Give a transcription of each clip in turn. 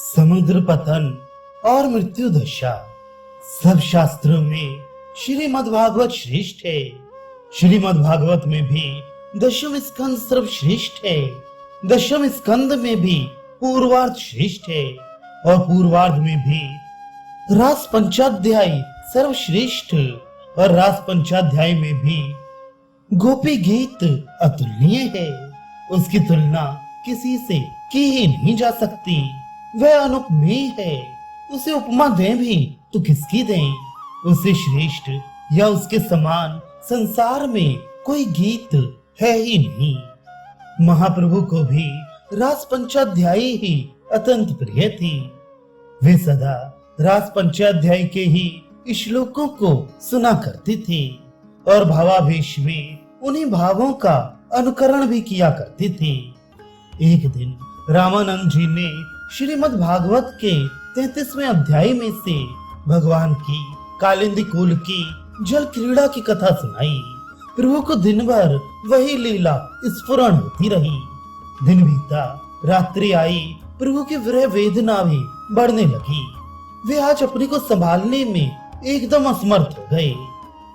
समुद्र पतन और मृत्यु दशा। सब शास्त्रों में श्रीमद् भागवत श्रेष्ठ है। श्रीमद् भागवत में भी दशम स्कंद सर्वश्रेष्ठ है। दशम स्कंद में भी पूर्वार्ध श्रेष्ठ है और पूर्वार्ध में भी रास पंचाध्याय सर्वश्रेष्ठ और रास पंचाध्याय में भी गोपी गीत अतुलनीय है। उसकी तुलना किसी से की ही नहीं जा सकती। वह अनुपमेय है। उसे उपमा दें भी तो किसकी दें? उससे श्रेष्ठ या उसके समान संसार में कोई गीत है ही नहीं। महाप्रभु को भी रास पंचाध्याय ही अत्यंत प्रिय थी। वे सदा रास पंचाध्याय के ही श्लोकों को सुना करती थी और भावावेश में उन्हीं भावों का अनुकरण भी किया करती थी। एक दिन रामानंद जी ने श्रीमद् भागवत के 33वें अध्याय में से भगवान की कालिंदी कुल की जल क्रीड़ा की कथा सुनाई। प्रभु को दिन भर वही लीला स्फुरण होती रही। दिन बीता, रात्रि आई, प्रभु की विरह वेदना भी बढ़ने लगी। वे आज अपने को संभालने में एकदम असमर्थ हो गए।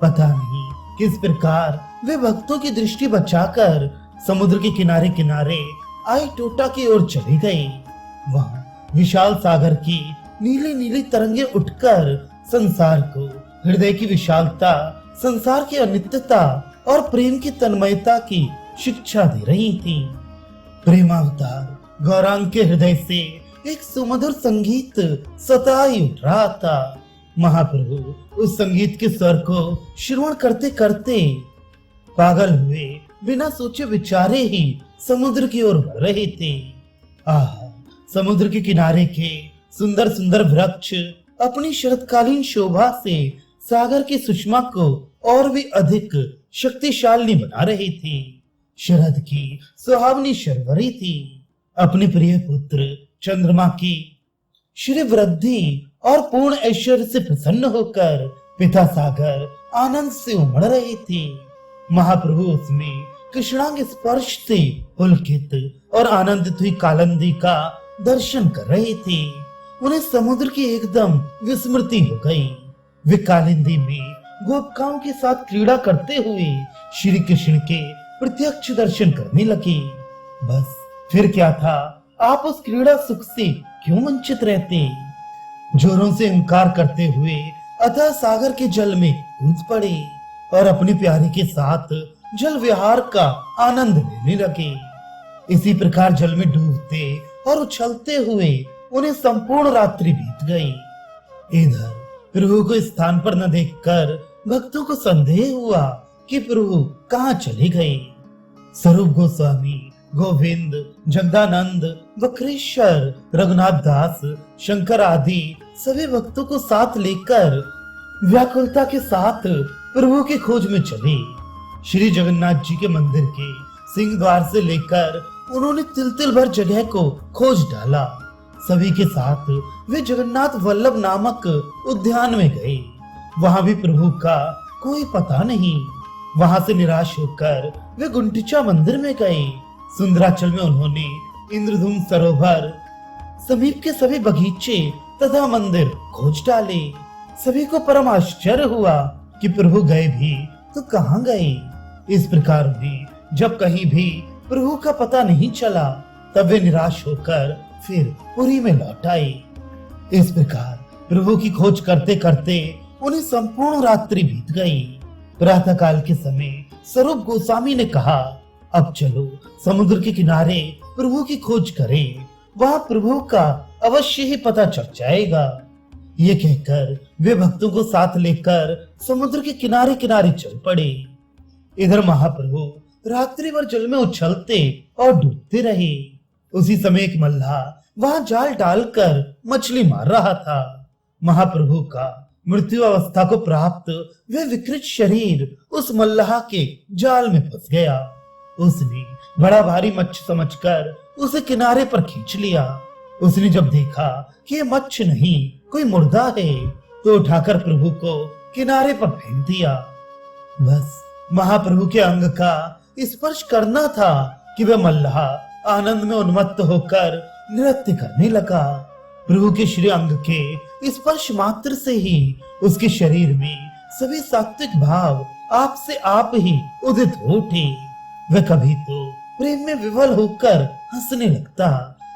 पता नहीं किस प्रकार वे भक्तों की दृष्टि बचाकर समुद्र के किनारे किनारे आई टोटा की ओर चले गए। वहाँ विशाल सागर की नीली नीली तरंगे उठकर संसार को हृदय की विशालता, संसार की अनित्यता और प्रेम की तन्मयता की शिक्षा दे रही थी। प्रेमावतार गौरांग के हृदय से एक सुमधुर संगीत सताई उठ रहा था। महाप्रभु उस संगीत के स्वर को श्रवण करते करते पागल हुए बिना सोचे विचारे ही समुद्र की ओर बढ़ रहे थे। आह, समुद्र के किनारे के सुंदर सुंदर वृक्ष अपनी शरतकालीन शोभा से सागर की सुषमा को और भी अधिक शक्तिशाली बना रही थी। शरद की सुहावनी शर्वरी थी। अपने प्रिय पुत्र चंद्रमा की श्री वृद्धि और पूर्ण ऐश्वर्य से प्रसन्न होकर पिता सागर आनंद से उमड़ रहे थे। महाप्रभु उसमें कृष्णांग स्पर्श से पुलकित और आनंदित हुई कालिंदी का दर्शन कर रहे थे। उन्हें समुद्र की एकदम विस्मृति हो गई। वे कालिंदी में गोपिकाओं के साथ क्रीड़ा करते हुए श्री कृष्ण के प्रत्यक्ष दर्शन करने लगे। बस फिर क्या था, आप उस क्रीड़ा सुख से क्यों वंचित रहते? जोरों से इंकार करते हुए अतः सागर के जल में कूद पड़े और अपनी प्यारी के साथ जल विहार का आनंद लेने लगे। इसी प्रकार जल में डूबते और उछलते हुए उन्हें संपूर्ण रात्रि बीत गई। इधर प्रभु को स्थान पर न देखकर भक्तों को संदेह हुआ कि प्रभु कहाँ चले गए। स्वरूप गोस्वामी, गोविंद, जगदानंद, वक्रेश्वर, रघुनाथ दास, शंकर आदि सभी भक्तों को साथ लेकर व्याकुलता के साथ प्रभु की खोज में चले। श्री जगन्नाथ जी के मंदिर के सिंह द्वार से लेकर उन्होंने तिल तिल भर जगह को खोज डाला। सभी के साथ वे जगन्नाथ वल्लभ नामक उद्यान में गए। वहां भी प्रभु का कोई पता नहीं। वहां से निराश होकर वे गुंडीचा मंदिर में गए। सुंदराचल में उन्होंने इंद्रधुम सरोवर, समीप के सभी बगीचे तथा मंदिर खोज डाले। सभी को परम आश्चर्य हुआ कि प्रभु गए भी तो कहाँ गए। इस प्रकार भी जब कहीं भी प्रभु का पता नहीं चला तब वे निराश होकर फिर पुरी में लौट आए। इस प्रकार प्रभु की खोज करते करते उन्हें संपूर्ण रात्रि बीत गई। प्रातः काल के समय स्वरूप गोस्वामी ने कहा, अब चलो समुद्र के किनारे प्रभु की खोज करें। वहां प्रभु का अवश्य ही पता चल जाएगा। ये कहकर वे भक्तों को साथ लेकर समुद्र के किनारे किनारे चल पड़े। इधर महाप्रभु रात्रि भर जल में उछलते और डूबते रहे। उसी समय एक मल्लाह वहां जाल डालकर मछली मार रहा था। महाप्रभु का मृत्यु अवस्था को प्राप्त वे विकृत शरीर उस मल्लाह के जाल में फंस गया। उसने बड़ा भारी मच्छ समझकर उसे किनारे पर खींच लिया। उसने जब देखा कि ये मच्छ नहीं कोई मुर्दा है तो उठाकर प्रभु को किनारे पर फेंक दिया। बस महाप्रभु के अंग का स्पर्श करना था कि वह मल्लाह आनंद में उन्मत्त होकर नृत्य करने लगा। प्रभु के श्री अंग के स्पर्श मात्र से ही उसके शरीर में सभी सात्विक भाव आप से आप ही उदित हो उठे। वह कभी तो प्रेम में विवल होकर हंसने लगता,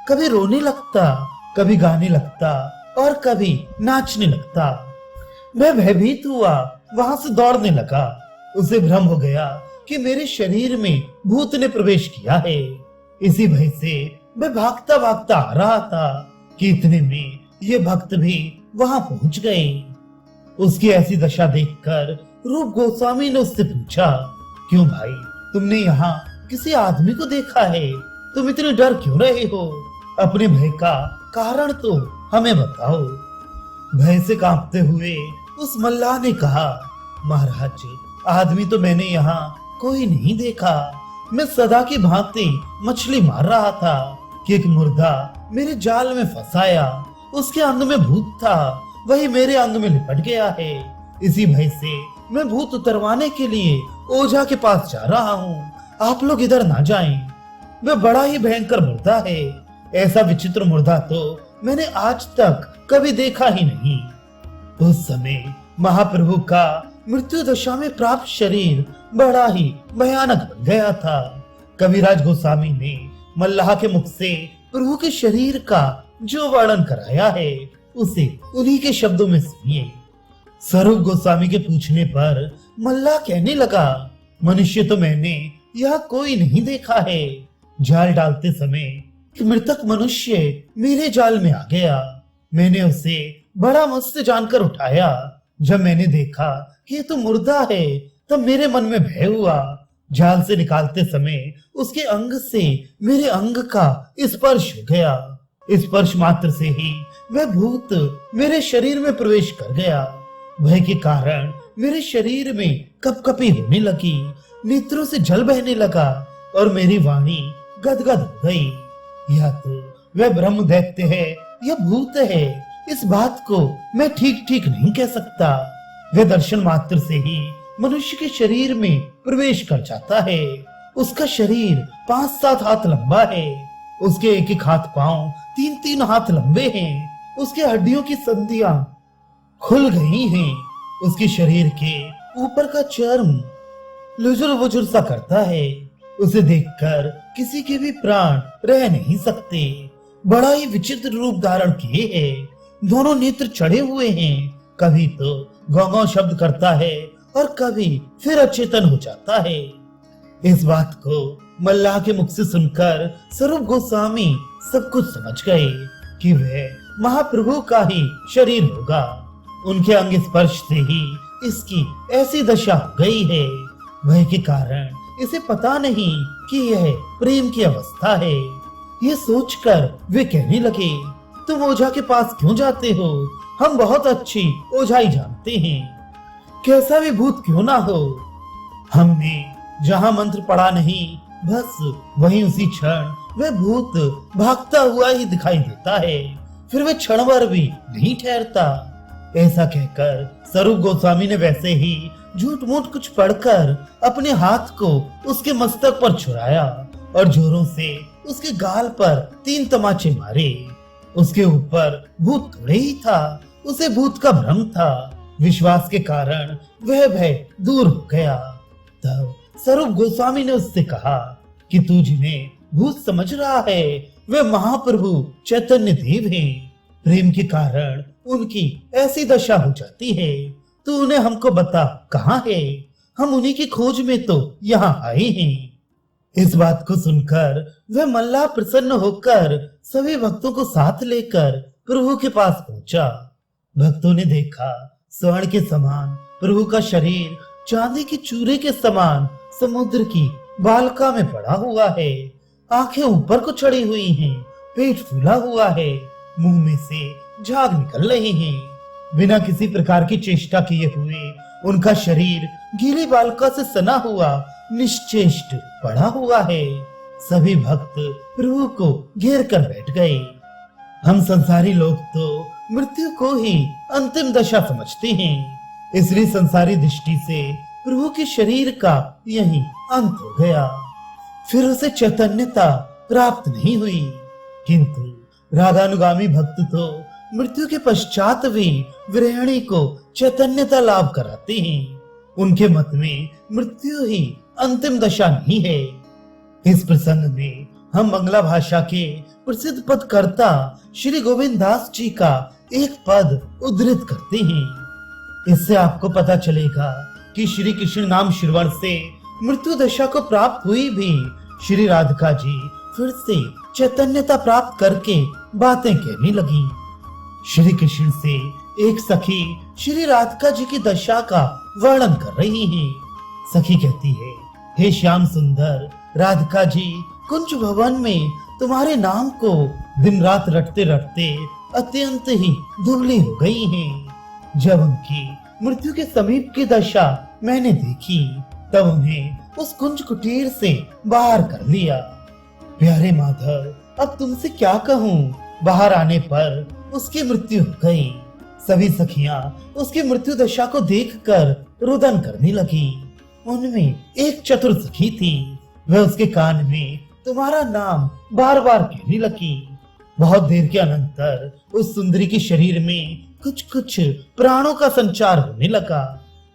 कभी रोने लगता, कभी गाने लगता और कभी नाचने लगता। वह भयभीत हुआ, वहां से दौड़ने लगा। उसे भ्रम हो गया कि मेरे शरीर में भूत ने प्रवेश किया है। इसी भय से मैं भागता भागता आ रहा था कि इतने में ये भक्त भी वहां पहुंच गए। उसकी ऐसी दशा देखकर रूप गोस्वामी ने उससे पूछा, क्यों भाई, तुमने यहाँ किसी आदमी को देखा है? तुम इतने डर क्यों रहे हो? अपने भय का कारण तो हमें बताओ। भय से कांपते हुए उस मल्लाह ने कहा, महाराज, आदमी तो मैंने यहाँ कोई नहीं देखा। मैं सदा की भांति मछली मार रहा था कि एक मुर्दा मेरे जाल में फंसाया। उसके अंग में भूत था, वही मेरे अंग में लिपट गया है। इसी भय से मैं भूत उतरवाने के लिए ओझा के पास जा रहा हूँ। आप लोग इधर ना जाएं। वह बड़ा ही भयंकर मुर्दा है। ऐसा विचित्र मुर्दा तो मैंने आज तक कभी देखा ही नहीं। उस समय महाप्रभु का मृत्यु दशा में प्राप्त शरीर बड़ा ही भयानक बन गया था। कविराज गोस्वामी ने मल्लाह के मुख से प्रभु के शरीर का जो वर्णन कराया है उसे उन्हीं के शब्दों में सुनिए। स्वरूप गोस्वामी के पूछने पर मल्लाह कहने लगा, मनुष्य तो मैंने यह कोई नहीं देखा है। जाल डालते समय एक मृतक मनुष्य मेरे जाल में आ गया। मैंने उसे बड़ा मस्त जानकर उठाया। जब मैंने देखा कि ये तो मुर्दा है, तब मेरे मन में भय हुआ। जाल से निकालते समय उसके अंग से मेरे अंग का स्पर्श हो गया। स्पर्श मात्र से ही वह भूत मेरे शरीर में प्रवेश कर गया। भय के कारण मेरे शरीर में कपकपी होने लगी, नेत्रों से जल बहने लगा और मेरी वाणी गदगद हो गई। यह तो वह ब्रह्म दैत्य है, यह भूत है, इस बात को मैं ठीक ठीक नहीं कह सकता। वह दर्शन मात्र से ही मनुष्य के शरीर में प्रवेश कर जाता है। उसका शरीर 5-7 हाथ लंबा है। उसके एक एक हाथ पांव 3-3 हाथ लंबे हैं। उसके हड्डियों की संधियां खुल गई हैं। उसके शरीर के ऊपर का चर्म लुजुर वुजुर सा करता है। उसे देखकर किसी के भी प्राण रह नहीं सकते। बड़ा ही विचित्र रूप धारण किए है। दोनों नेत्र चढ़े हुए हैं। कभी तो गौ शब्द करता है और कभी फिर अचेतन हो जाता है। इस बात को मल्लाह के मुख से सुनकर स्वरूप गोस्वामी सब कुछ समझ गए कि वह महाप्रभु का ही शरीर होगा। उनके अंग स्पर्श से ही इसकी ऐसी दशा हो गई है। भय के कारण इसे पता नहीं कि यह प्रेम की अवस्था है। ये सोचकर वे कहने लगे, तुम ओझा के पास क्यों जाते हो? हम बहुत अच्छी ओझाई जानते हैं, कैसा भी भूत क्यों ना हो। हमने जहाँ मंत्र पढ़ा नहीं, बस वहीं उसी क्षण वह भूत भागता हुआ ही दिखाई देता है। फिर वह क्षण भर भी नहीं ठहरता। ऐसा कहकर स्वरूप गोस्वामी ने वैसे ही झूठ मूठ कुछ पढ़कर अपने हाथ को उसके मस्तक पर छुड़ाया और जोरों से उसके गाल पर 3 तमाचे मारे। उसके ऊपर भूत थोड़े ही था, उसे भूत का भ्रम था। विश्वास के कारण वह भय दूर हो गया। तब स्वरूप गोस्वामी ने उससे कहा कि तू जिन्हें भूत समझ रहा है वे महाप्रभु चैतन्य देव हैं। प्रेम के कारण उनकी ऐसी दशा हो जाती है। तू उन्हें हमको बता कहाँ है, हम उन्हीं की खोज में तो यहाँ आए हैं। इस बात को सुनकर वह मल्लाह प्रसन्न होकर सभी भक्तों को साथ लेकर प्रभु के पास पहुंचा। भक्तों ने देखा स्वर्ण के समान प्रभु का शरीर चांदी के चूरे के समान समुद्र की बालका में पड़ा हुआ है। आंखें ऊपर को चढ़ी हुई हैं, पेट फूला हुआ है, मुंह में से झाग निकल रहे हैं। बिना किसी प्रकार की चेष्टा किए हुए उनका शरीर गीली बालका से सना हुआ निश्चेष्ट पड़ा हुआ है। सभी भक्त प्रभु को घेर कर बैठ गए। हम संसारी लोग तो मृत्यु को ही अंतिम दशा समझते हैं, इसलिए संसारी दृष्टि से प्रभु के शरीर का यही अंत हो गया। फिर उसे चैतन्यता प्राप्त नहीं हुई, किंतु रागानुगामी भक्त तो मृत्यु के पश्चात भी गृहिणी को चैतन्यता लाभ कराते हैं। उनके मत में मृत्यु ही अंतिम दशा नहीं है। इस प्रसंग में हम बंगला भाषा के प्रसिद्ध पदकर्ता श्री गोविंद दास जी का एक पद उद्धृत करते हैं। इससे आपको पता चलेगा कि श्री कृष्ण नाम श्रवण से मृत्यु दशा को प्राप्त हुई भी श्री राधिका जी फिर से चैतन्यता प्राप्त करके बातें कहने लगी। श्री कृष्ण से एक सखी श्री राधिका जी की दशा का वर्णन कर रही है। सखी कहती है, हे श्याम सुंदर राधिका जी, कुंज भवन में तुम्हारे नाम को दिन रात रटते रटते अत्यंत ही दुबली हो गई हैं। जब उनकी मृत्यु के समीप की दशा मैंने देखी तब उन्हें उस कुंज कुटीर से बाहर कर लिया। प्यारे माधव, अब तुमसे क्या कहूँ, बाहर आने पर उसकी मृत्यु हो गई। सभी सखियां उसकी मृत्यु दशा को देखकर रुदन करने लगी। उनमें एक चतुर सखी थी, वह उसके कान में तुम्हारा नाम बार बार कहने लगी। बहुत देर के अनंतर उस सुंदरी के शरीर में कुछ कुछ प्राणों का संचार होने लगा।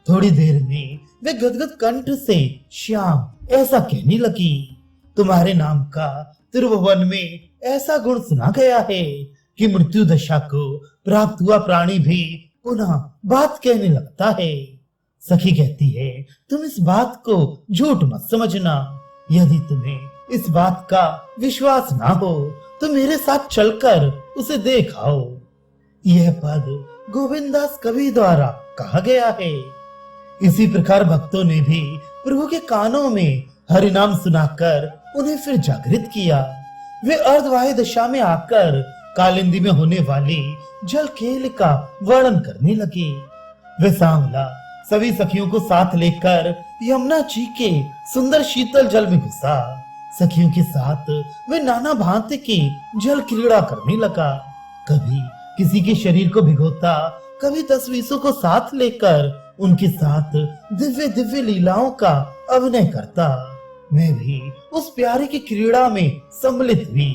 थोड़ी देर में वे गदगद कंठ से श्याम ऐसा कहने लगी, तुम्हारे नाम का त्रिभुवन में ऐसा गुण सुना गया है कि मृत्यु दशा को प्राप्त हुआ प्राणी भी पुनः बात कहने लगता है। सखी कहती है, तुम इस बात को झूठ मत समझना। यदि तुम्हें इस बात का विश्वास ना हो तो मेरे साथ चलकर उसे देख आओ। यह पद गोविंदास कवि द्वारा कहा गया है। इसी प्रकार भक्तों ने भी प्रभु के कानों में हरि नाम सुनाकर उन्हें फिर जागृत किया। वे अर्धवाह्य दशा में आकर कालिंदी में होने वाली जल खेल का वर्णन करने लगे। वे सांवला सभी सखियों को साथ लेकर यमुना जी के सुंदर शीतल जल में घुसा। सखियों के साथ वे नाना भांति की जल क्रीड़ा करने लगा। कभी किसी के शरीर को भिगोता, कभी 10-20 को साथ लेकर उनके साथ दिव्य दिव्य लीलाओं का अभिनय करता। मैं भी उस प्यारे की क्रीड़ा में सम्मिलित हुई।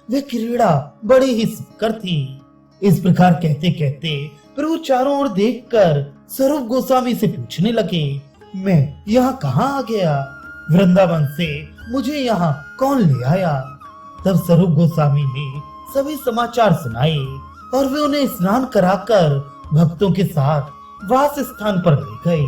वे क्रीड़ा बड़ी ही सुंदर थी। इस प्रकार कहते कहते प्रभु चारों ओर देखकर स्वरूप गोस्वामी से पूछने लगे, मैं यहाँ कहाँ आ गया? वृंदावन से मुझे यहाँ कौन ले आया? तब स्वरूप गोस्वामी ने सभी समाचार सुनाए और वे उन्हें स्नान कराकर भक्तों के साथ वास स्थान पर ले गए।